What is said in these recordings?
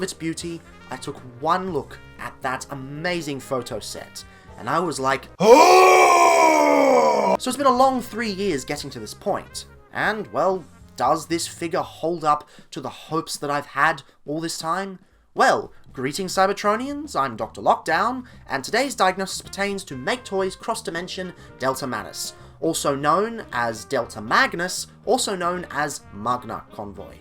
of its beauty, I took one look at that amazing photo set, and I was like, oh! So it's been a long 3 years getting to this point, and, well, does this figure hold up to the hopes that I've had all this time? Well, greetings Cybertronians, I'm DrLockdown, and today's diagnosis pertains to Maketoys cross-dimension Delta Manus, also known as Delta Magnus, also known as Magna Convoy.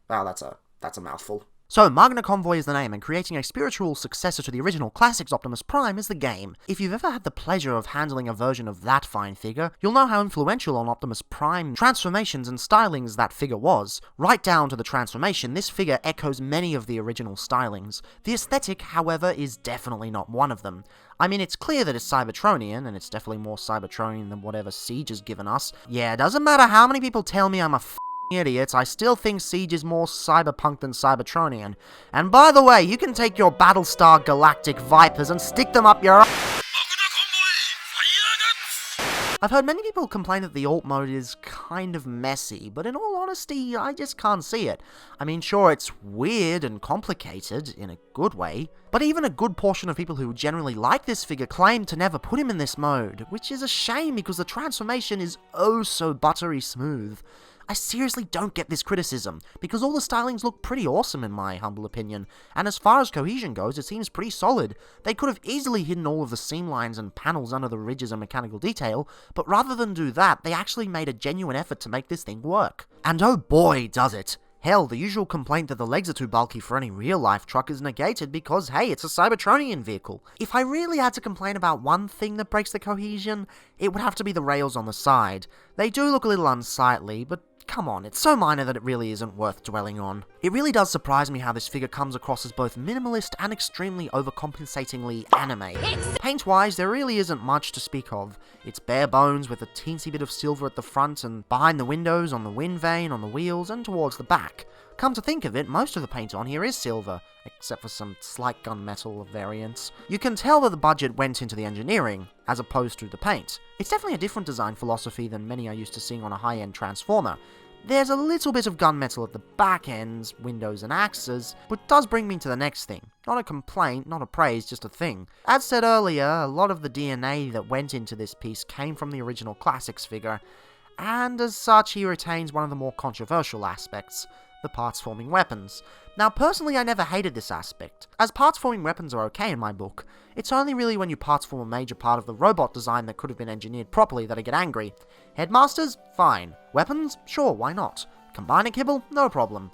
Wow, that's a mouthful. So, Magna Convoy is the name, and creating a spiritual successor to the original classics Optimus Prime is the game. If you've ever had the pleasure of handling a version of that fine figure, you'll know how influential on Optimus Prime transformations and stylings that figure was. Right down to the transformation, this figure echoes many of the original stylings. The aesthetic, however, is definitely not one of them. I mean, it's clear that it's Cybertronian, and it's definitely more Cybertronian than whatever Siege has given us. Yeah, it doesn't matter how many people tell me I'm a idiots, I still think Siege is more cyberpunk than Cybertronian. And by the way, you can take your Battlestar Galactic Vipers and stick them up your I've heard many people complain that the alt mode is kind of messy, but in all honesty, I just can't see it. I mean, sure, it's weird and complicated, in a good way, but even a good portion of people who generally like this figure claim to never put him in this mode, which is a shame because the transformation is oh so buttery smooth. I seriously don't get this criticism, because all the stylings look pretty awesome in my humble opinion, and as far as cohesion goes, it seems pretty solid. They could have easily hidden all of the seam lines and panels under the ridges and mechanical detail, but rather than do that, they actually made a genuine effort to make this thing work. And oh boy, does it! Hell, the usual complaint that the legs are too bulky for any real-life truck is negated because, hey, it's a Cybertronian vehicle. If I really had to complain about one thing that breaks the cohesion, it would have to be the rails on the side. They do look a little unsightly, but come on, it's so minor that it really isn't worth dwelling on. It really does surprise me how this figure comes across as both minimalist and extremely overcompensatingly anime. Paint-wise, there really isn't much to speak of. It's bare bones with a teensy bit of silver at the front and behind the windows, on the wind vane, on the wheels, and towards the back. Come to think of it, most of the paint on here is silver, except for some slight gunmetal variants. You can tell that the budget went into the engineering, as opposed to the paint. It's definitely a different design philosophy than many are used to seeing on a high-end Transformer. There's a little bit of gunmetal at the back ends, windows and axes, which does bring me to the next thing. Not a complaint, not a praise, just a thing. As said earlier, a lot of the DNA that went into this piece came from the original Classics figure, and as such he retains one of the more controversial aspects, the parts-forming weapons. Now personally I never hated this aspect, as parts-forming weapons are okay in my book. It's only really when you parts-form a major part of the robot design that could have been engineered properly that I get angry. Headmasters? Fine. Weapons? Sure, why not? Combiner kibble? No problem.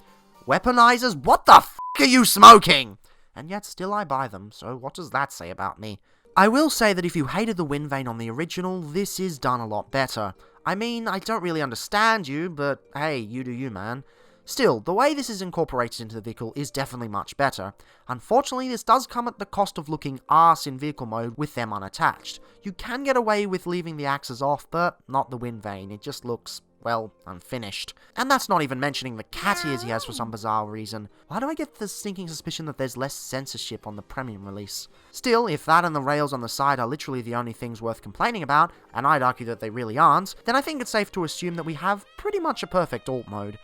Weaponizers? What the f*** are you smoking? And yet still I buy them, so what does that say about me? I will say that if you hated the wind vane on the original, this is done a lot better. I mean, I don't really understand you, but hey, you do you, man. Still, the way this is incorporated into the vehicle is definitely much better. Unfortunately, this does come at the cost of looking arse in vehicle mode with them unattached. You can get away with leaving the axes off, but not the wind vane. It just looks, well, unfinished. And that's not even mentioning the cat ears he has for some bizarre reason. Why do I get the sneaking suspicion that there's less censorship on the premium release? Still, if that and the rails on the side are literally the only things worth complaining about, and I'd argue that they really aren't, then I think it's safe to assume that we have pretty much a perfect alt mode.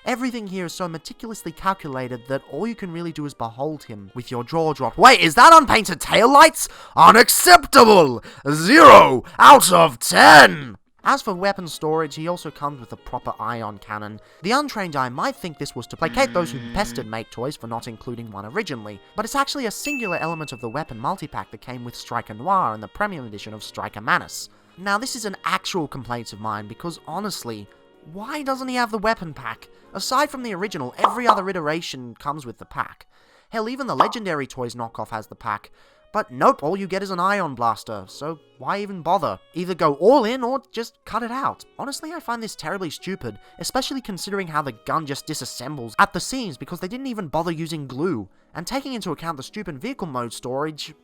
Everything here is so meticulously calculated that all you can really do is behold him with your jaw dropped. Wait, is that unpainted taillights? Unacceptable! 0 out of 10! As for weapon storage, he also comes with a proper ion cannon. The untrained eye might think this was to placate those who pestered Maketoys for not including one originally, but it's actually a singular element of the weapon multipack that came with Striker Noir and the premium edition of Striker Manus. Now this is an actual complaint of mine because honestly, why doesn't he have the weapon pack? Aside from the original, every other iteration comes with the pack. Hell, even the Legendary Toys knockoff has the pack. But nope, all you get is an ion blaster, so why even bother? Either go all in or just cut it out. Honestly, I find this terribly stupid, especially considering how the gun just disassembles at the seams because they didn't even bother using glue. And taking into account the stupid vehicle mode storage,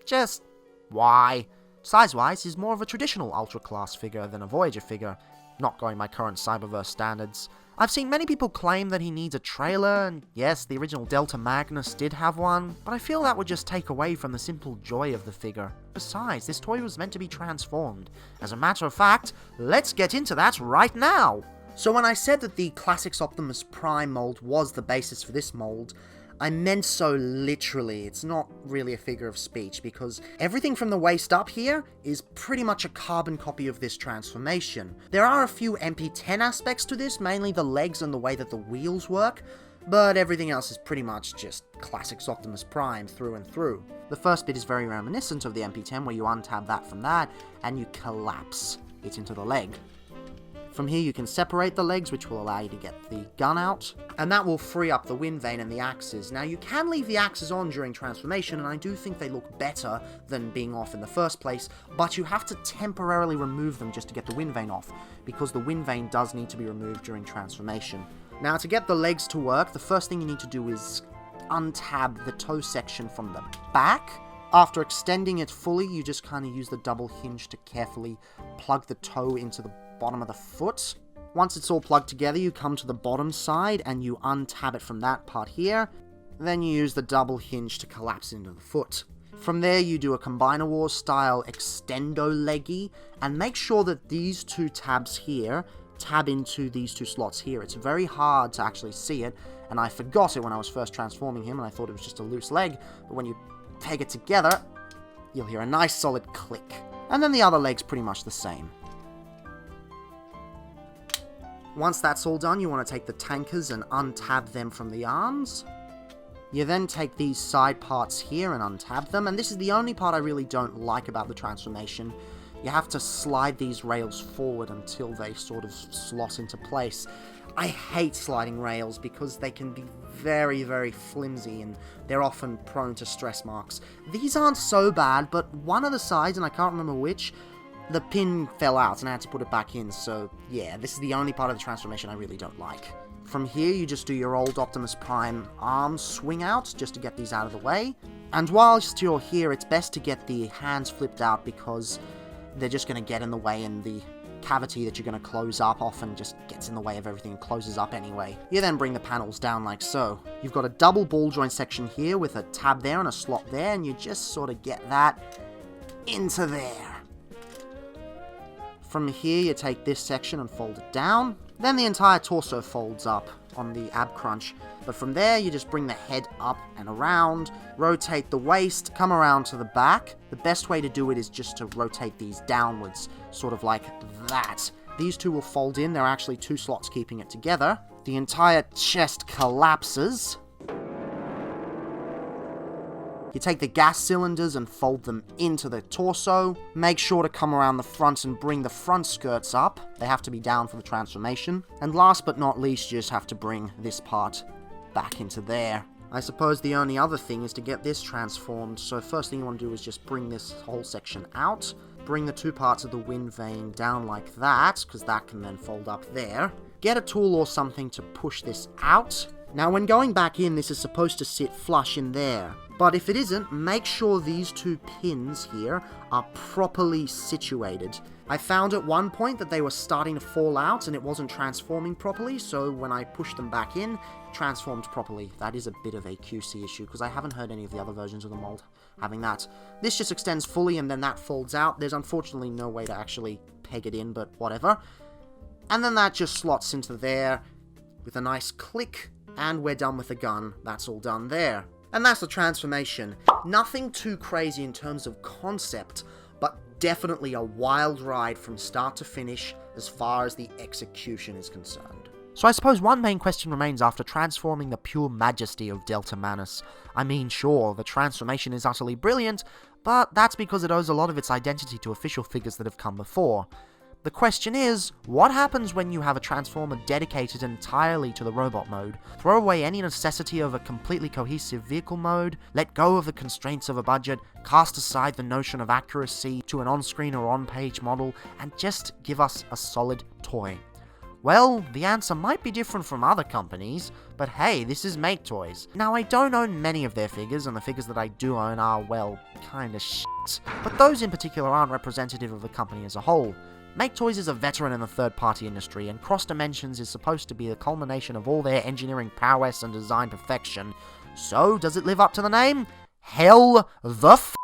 just why? Size-wise, he's more of a traditional Ultra Class figure than a Voyager figure, not going by current Cyberverse standards. I've seen many people claim that he needs a trailer, and yes, the original Delta Magnus did have one, but I feel that would just take away from the simple joy of the figure. Besides, this toy was meant to be transformed. As a matter of fact, let's get into that right now! So when I said that the Classics Optimus Prime mold was the basis for this mold, I meant so literally. It's not really a figure of speech, because everything from the waist up here is pretty much a carbon copy of this transformation. There are a few MP10 aspects to this, mainly the legs and the way that the wheels work, but everything else is pretty much just Classics Optimus Prime through and through. The first bit is very reminiscent of the MP10, where you untab that from that, and you collapse it into the leg. From here you can separate the legs, which will allow you to get the gun out, and that will free up the wind vane and the axes. Now you can leave the axes on during transformation, and I do think they look better than being off in the first place, but you have to temporarily remove them just to get the wind vane off, because the wind vane does need to be removed during transformation. Now to get the legs to work, the first thing you need to do is untab the toe section from the back. After extending it fully, you just kind of use the double hinge to carefully plug the toe into the bottom of the foot. Once it's all plugged together, you come to the bottom side and you untab it from that part here. Then you use the double hinge to collapse into the foot. From there, you do a Combiner Wars style extendo leggy, and make sure that these two tabs here tab into these two slots here. It's very hard to actually see it, and I forgot it when I was first transforming him, and I thought it was just a loose leg, but when you peg it together, you'll hear a nice solid click. And then the other leg's pretty much the same. Once that's all done, you want to take the tankers and untab them from the arms. You then take these side parts here and untab them, and this is the only part I really don't like about the transformation. You have to slide these rails forward until they sort of slot into place. I hate sliding rails because they can be very, very flimsy and they're often prone to stress marks. These aren't so bad, but one of the sides, and I can't remember which, the pin fell out and I had to put it back in, so yeah, this is the only part of the transformation I really don't like. From here, you just do your old Optimus Prime arm swing out, just to get these out of the way. And whilst you're here, it's best to get the hands flipped out, because they're just going to get in the way, and the cavity that you're going to close up often just gets in the way of everything and closes up anyway. You then bring the panels down like so. You've got a double ball joint section here with a tab there and a slot there, and you just sort of get that into there. From here, you take this section and fold it down. Then the entire torso folds up on the ab crunch. But from there, you just bring the head up and around, rotate the waist, come around to the back. The best way to do it is just to rotate these downwards, sort of like that. These two will fold in. There are actually two slots keeping it together. The entire chest collapses. You take the gas cylinders and fold them into the torso. Make sure to come around the front and bring the front skirts up. They have to be down for the transformation. And last but not least, you just have to bring this part back into there. I suppose the only other thing is to get this transformed. So first thing you want to do is just bring this whole section out. Bring the two parts of the wind vane down like that, because that can then fold up there. Get a tool or something to push this out. Now when going back in, this is supposed to sit flush in there. But if it isn't, make sure these two pins here are properly situated. I found at one point that they were starting to fall out and it wasn't transforming properly, so when I pushed them back in, it transformed properly. That is a bit of a QC issue, because I haven't heard any of the other versions of the mold having that. This just extends fully and then that folds out. There's unfortunately no way to actually peg it in, but whatever. And then that just slots into there with a nice click, and we're done with the gun. That's all done there. And that's the transformation. Nothing too crazy in terms of concept, but definitely a wild ride from start to finish as far as the execution is concerned. So I suppose one main question remains after transforming the pure majesty of Delta Manus. I mean, sure, the transformation is utterly brilliant, but that's because it owes a lot of its identity to official figures that have come before. The question is, what happens when you have a transformer dedicated entirely to the robot mode? Throw away any necessity of a completely cohesive vehicle mode, let go of the constraints of a budget, cast aside the notion of accuracy to an on-screen or on-page model, and just give us a solid toy? Well, the answer might be different from other companies, but hey, this is Maketoys. Now, I don't own many of their figures, and the figures that I do own are, well, kinda shit. But those in particular aren't representative of the company as a whole. Maketoys is a veteran in the third-party industry, and Cross Dimensions is supposed to be the culmination of all their engineering prowess and design perfection. So, does it live up to the name? Hell the f***!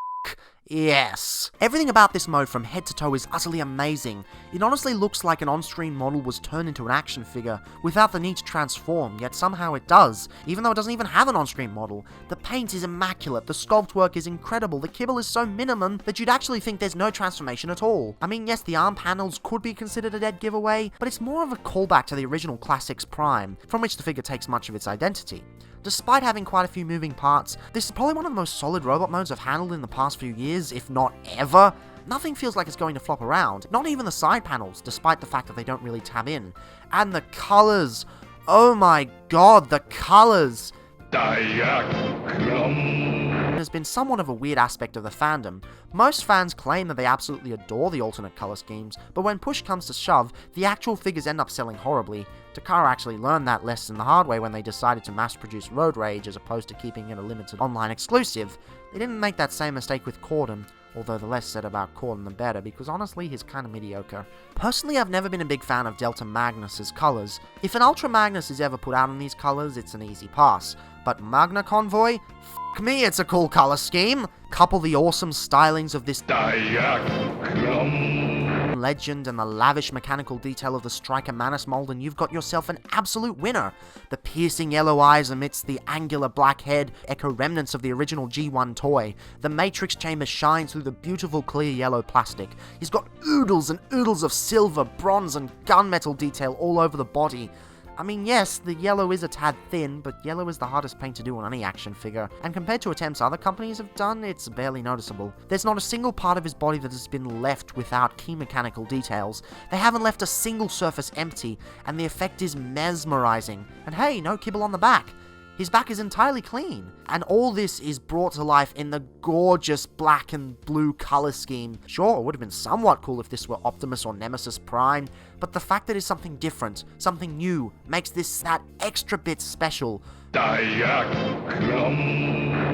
Yes. Everything about this mode from head to toe is utterly amazing. It honestly looks like an on-screen model was turned into an action figure, without the need to transform, yet somehow it does, even though it doesn't even have an on-screen model. The paint is immaculate, the sculpt work is incredible, the kibble is so minimum that you'd actually think there's no transformation at all. I mean, yes, the arm panels could be considered a dead giveaway, but it's more of a callback to the original Classics Prime, from which the figure takes much of its identity. Despite having quite a few moving parts, this is probably one of the most solid robot modes I've handled in the past few years, if not ever. Nothing feels like it's going to flop around, not even the side panels, despite the fact that they don't really tab in. And the colours! Oh my god, the colours! Has been somewhat of a weird aspect of the fandom. Most fans claim that they absolutely adore the alternate colour schemes, but when push comes to shove, the actual figures end up selling horribly. Takara actually learned that lesson the hard way when they decided to mass-produce Road Rage as opposed to keeping it a limited online exclusive. They didn't make that same mistake with Corden, although the less said about Corden the better, because honestly he's kinda mediocre. Personally, I've never been a big fan of Delta Magnus's colours. If an Ultra Magnus is ever put out in these colours, it's an easy pass. But Magna Convoy? F*** me, it's a cool colour scheme! Couple the awesome stylings of this legend and the lavish mechanical detail of the Striker Manus mold, and you've got yourself an absolute winner. The piercing yellow eyes amidst the angular black head echo remnants of the original G1 toy. The matrix chamber shines through the beautiful clear yellow plastic. He's got oodles and oodles of silver, bronze, and gunmetal detail all over the body. I mean, yes, the yellow is a tad thin, but yellow is the hardest paint to do on any action figure, and compared to attempts other companies have done, it's barely noticeable. There's not a single part of his body that has been left without key mechanical details. They haven't left a single surface empty, and the effect is mesmerizing. And hey, no kibble on the back. His back is entirely clean, and all this is brought to life in the gorgeous black and blue color scheme. Sure, it would have been somewhat cool if this were Optimus or Nemesis Prime, but the fact that it's something different, something new, makes this that extra bit special.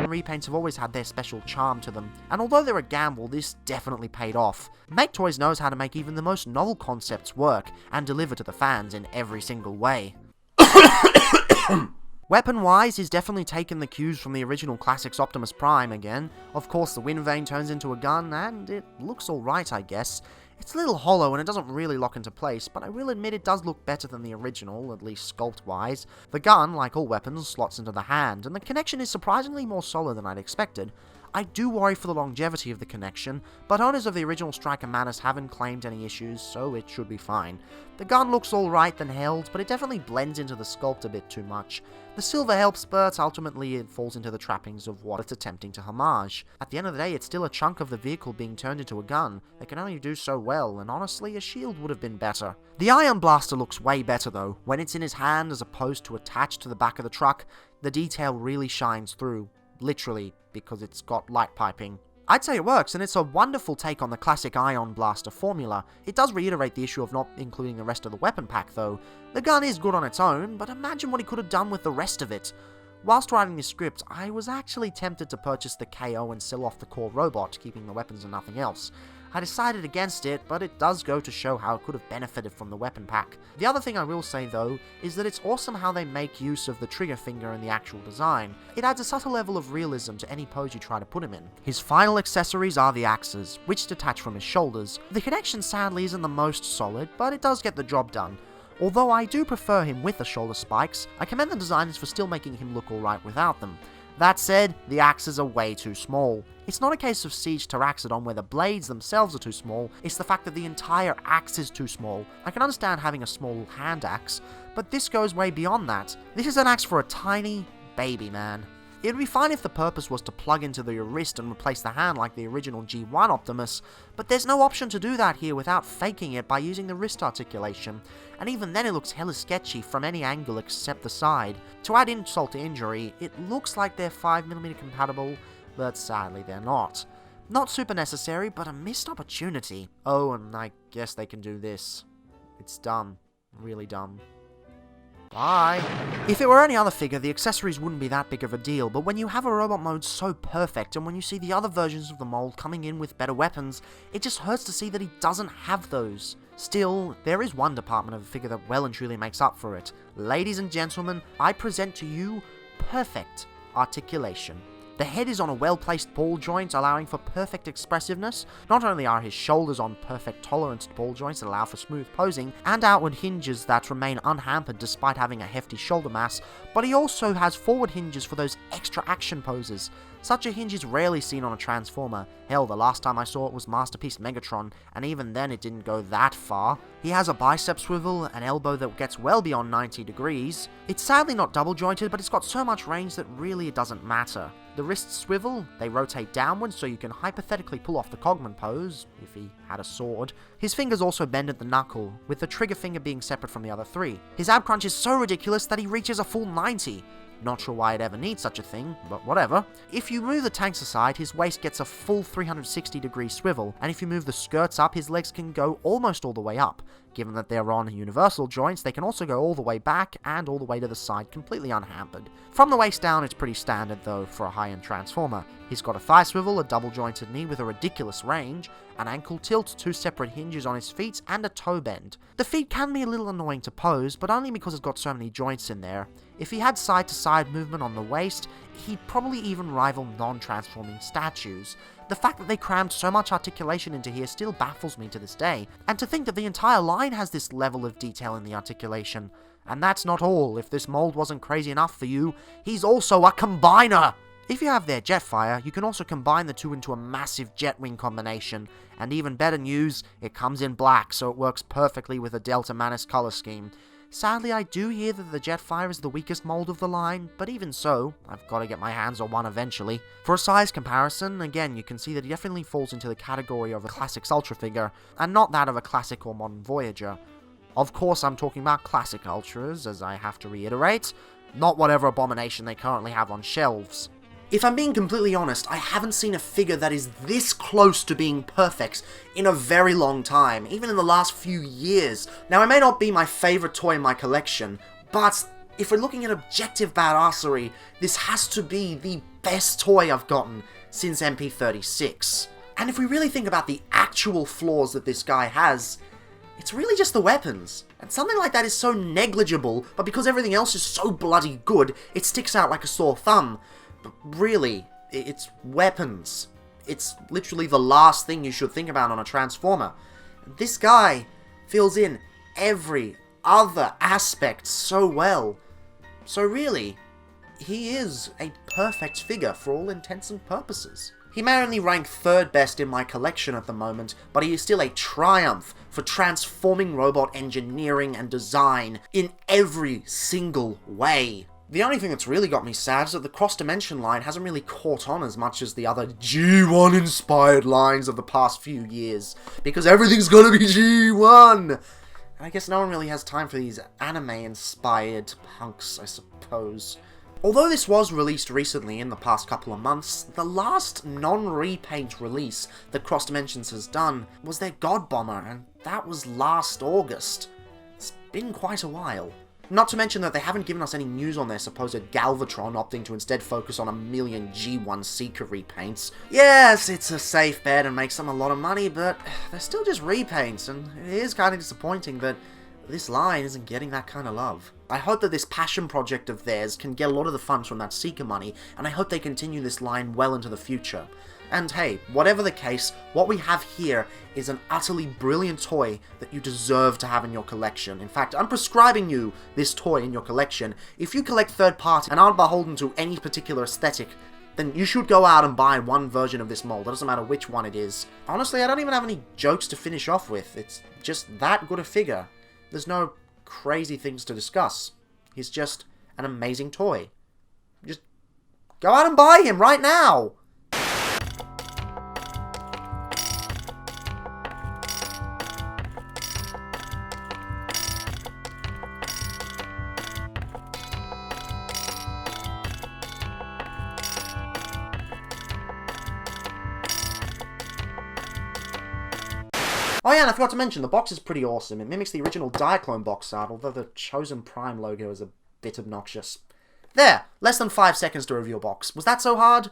Repaints have always had their special charm to them, and although they're a gamble, this definitely paid off. Maketoys knows how to make even the most novel concepts work, and deliver to the fans in every single way. Weapon-wise, he's definitely taken the cues from the original classics Optimus Prime again. Of course, the wind vane turns into a gun, and it looks alright, I guess. It's a little hollow and it doesn't really lock into place, but I will admit it does look better than the original, at least sculpt-wise. The gun, like all weapons, slots into the hand, and the connection is surprisingly more solid than I'd expected. I do worry for the longevity of the connection, but owners of the original Striker Manus haven't claimed any issues, so it should be fine. The gun looks alright than held, but it definitely blends into the sculpt a bit too much. The silver helps, but ultimately it falls into the trappings of what it's attempting to homage. At the end of the day, it's still a chunk of the vehicle being turned into a gun. They can only do so well, and honestly, a shield would have been better. The Ion Blaster looks way better though. When it's in his hand as opposed to attached to the back of the truck, the detail really shines through. Literally, because it's got light piping. I'd say it works, and it's a wonderful take on the classic Ion Blaster formula. It does reiterate the issue of not including the rest of the weapon pack though. The gun is good on its own, but imagine what he could have done with the rest of it. Whilst writing this script, I was actually tempted to purchase the KO and sell off the core robot, keeping the weapons and nothing else. I decided against it, but it does go to show how it could have benefited from the weapon pack. The other thing I will say though, is that it's awesome how they make use of the trigger finger in the actual design. It adds a subtle level of realism to any pose you try to put him in. His final accessories are the axes, which detach from his shoulders. The connection sadly isn't the most solid, but it does get the job done. Although I do prefer him with the shoulder spikes, I commend the designers for still making him look alright without them. That said, the axes are way too small. It's not a case of Siege Taraxodon where the blades themselves are too small, it's the fact that the entire axe is too small. I can understand having a small hand axe, but this goes way beyond that. This is an axe for a tiny baby man. It would be fine if the purpose was to plug into the wrist and replace the hand like the original G1 Optimus, but there's no option to do that here without faking it by using the wrist articulation, and even then it looks hella sketchy from any angle except the side. To add insult to injury, it looks like they're 5mm compatible, but sadly they're not. Not super necessary, but a missed opportunity. Oh, and I guess they can do this. It's dumb. Really dumb. Bye. If it were any other figure, the accessories wouldn't be that big of a deal, but when you have a robot mode so perfect, and when you see the other versions of the mold coming in with better weapons, it just hurts to see that he doesn't have those. Still, there is one department of the figure that well and truly makes up for it. Ladies and gentlemen, I present to you perfect articulation. The head is on a well-placed ball joint, allowing for perfect expressiveness. Not only are his shoulders on perfect toleranced ball joints that allow for smooth posing, and outward hinges that remain unhampered despite having a hefty shoulder mass, but he also has forward hinges for those extra action poses. Such a hinge is rarely seen on a Transformer. Hell, the last time I saw it was Masterpiece Megatron, and even then it didn't go that far. He has a bicep swivel, an elbow that gets well beyond 90 degrees. It's sadly not double jointed, but it's got so much range that really it doesn't matter. The wrists swivel, they rotate downwards so you can hypothetically pull off the Cogman pose, if he had a sword. His fingers also bend at the knuckle, with the trigger finger being separate from the other three. His ab crunch is so ridiculous that he reaches a full 90. Not sure why it ever needs such a thing, but whatever. If you move the tanks aside, his waist gets a full 360-degree swivel, and if you move the skirts up, his legs can go almost all the way up. Given that they're on universal joints, they can also go all the way back and all the way to the side completely unhampered. From the waist down, it's pretty standard though for a high-end Transformer. He's got a thigh swivel, a double-jointed knee with a ridiculous range, an ankle tilt, 2 separate hinges on his feet, and a toe bend. The feet can be a little annoying to pose, but only because it's got so many joints in there. If he had side-to-side movement on the waist, he'd probably even rival non-transforming statues. The fact that they crammed so much articulation into here still baffles me to this day, and to think that the entire line has this level of detail in the articulation. And that's not all. If this mold wasn't crazy enough for you, he's also a combiner! If you have their Jetfire, you can also combine the two into a massive Jetwing combination, and even better news, it comes in black, so it works perfectly with the Delta Manus color scheme. Sadly, I do hear that the Jetfire is the weakest mold of the line, but even so, I've got to get my hands on one eventually. For a size comparison, again, you can see that he definitely falls into the category of a Classics Ultra figure, and not that of a Classic or Modern Voyager. Of course, I'm talking about Classic Ultras, as I have to reiterate. not whatever abomination they currently have on shelves. If I'm being completely honest, I haven't seen a figure that is this close to being perfect in a very long time, even in the last few years. Now, it may not be my favourite toy in my collection, but if we're looking at objective badassery, this has to be the best toy I've gotten since MP36. And if we really think about the actual flaws that this guy has, it's really just the weapons. And something like that is so negligible, but because everything else is so bloody good, it sticks out like a sore thumb. But really, it's weapons. It's literally the last thing you should think about on a Transformer. This guy fills in every other aspect so well. So really, he is a perfect figure for all intents and purposes. He may only rank third best in my collection at the moment, but he is still a triumph for transforming robot engineering and design in every single way. The only thing that's really got me sad is that the cross-dimension line hasn't really caught on as much as the other G1-inspired lines of the past few years, because everything's gonna be G1! And I guess no one really has time for these anime-inspired punks, I suppose. Although this was released recently in the past couple of months, the last non-repaint release that Cross Dimensions has done was their God Bomber, and that was last August. It's been quite a while. Not to mention that they haven't given us any news on their supposed Galvatron opting to instead focus on a million G1 Seeker repaints. Yes, it's a safe bet and makes them a lot of money, but they're still just repaints, and it is kind of disappointing that this line isn't getting that kind of love. I hope that this passion project of theirs can get a lot of the funds from that Seeker money, and I hope they continue this line well into the future. And hey, whatever the case, what we have here is an utterly brilliant toy that you deserve to have in your collection. In fact, I'm prescribing you this toy in your collection. If you collect third party and aren't beholden to any particular aesthetic, then you should go out and buy one version of this mold. It doesn't matter which one it is. Honestly, I don't even have any jokes to finish off with. It's just that good a figure. There's no crazy things to discuss. He's just an amazing toy. Just go out and buy him right now! Oh yeah, and I forgot to mention, the box is pretty awesome. It mimics the original Diaclone box art, although the Chosen Prime logo is a bit obnoxious. There! Less than 5 seconds to review a box. Was that so hard?